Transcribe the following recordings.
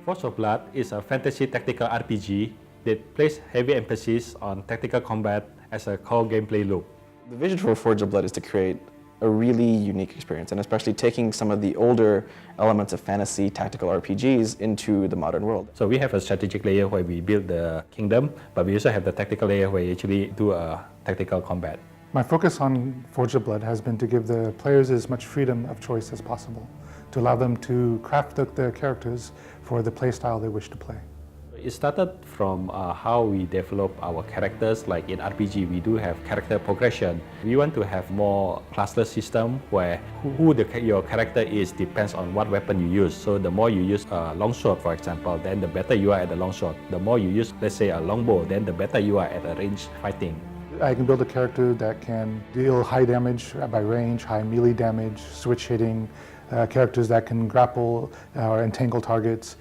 Forge of Blood is a fantasy tactical RPG that places heavy emphasis on tactical combat as a core gameplay loop. The vision for Forge of Blood is to create a really unique experience, and especially taking some of the older elements of fantasy tactical RPGs into the modern world. So we have a strategic layer where we build the kingdom, but we also have the tactical layer where we actually do a tactical combat. My focus on Forge of Blood has been to give the players as much freedom of choice as possible, to allow them to craft their characters for the play style they wish to play. It started from how we develop our characters. Like in RPG, we do have character progression. We want to have more classless system where your character is depends on what weapon you use. So the more you use a longsword, for example, then the better you are at the longsword. The more you use, let's say, a longbow, then the better you are at a range fighting. I can build a character that can deal high damage by range, high melee damage, switch hitting, characters that can grapple or entangle targets,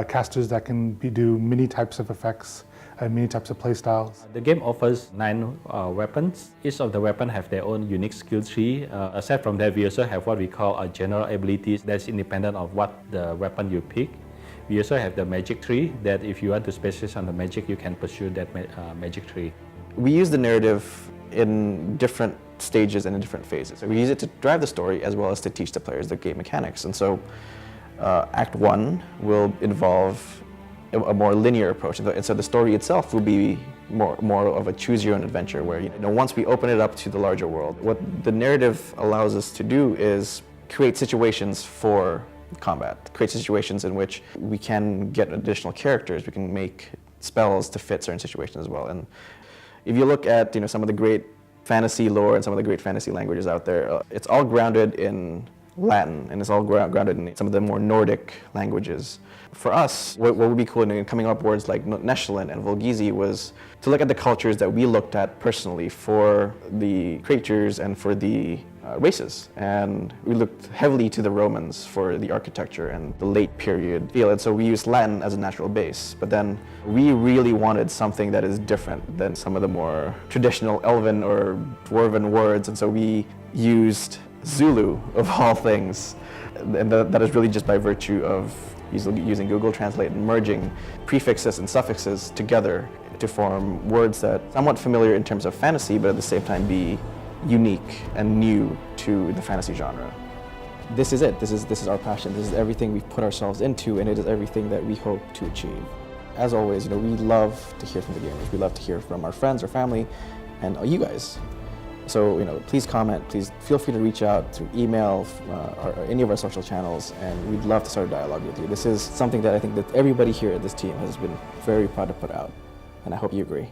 casters that can do many types of effects, many types of playstyles. The game offers 9 weapons. Each of the weapons have their own unique skill tree. Aside from that, we also have what we call a general abilities that's independent of what the weapon you pick. We also have the magic tree that if you want to specialize on the magic, you can pursue that magic tree. We use the narrative in different stages and in different phases. So we use it to drive the story as well as to teach the players the game mechanics. And so Act 1 will involve a more linear approach. And so the story itself will be more of a choose your own adventure where, once we open it up to the larger world, what the narrative allows us to do is create situations for combat, create situations in which we can get additional characters, we can make spells to fit certain situations as well. And if you look at some of the great fantasy lore and some of the great fantasy languages out there, it's all grounded in Latin, and it's all grounded in some of the more Nordic languages. For us, what would be cool in coming up words like Neshalin and Volgizi was to look at the cultures that we looked at personally for the creatures and for the races. And we looked heavily to the Romans for the architecture and the late period feel. And so we used Latin as a natural base. But then we really wanted something that is different than some of the more traditional Elven or Dwarven words. And so we used Zulu, of all things. And that is really just by virtue of using Google Translate and merging prefixes and suffixes together to form words that are somewhat familiar in terms of fantasy, but at the same time be unique and new to the fantasy genre. This is it. This is our passion. This is everything we've put ourselves into, and it is everything that we hope to achieve. As always, we love to hear from the gamers. We love to hear from our friends, our family, and you guys. So, please comment. Please feel free to reach out through email or any of our social channels, and we'd love to start a dialogue with you. This is something that I think that everybody here at this team has been very proud to put out, and I hope you agree.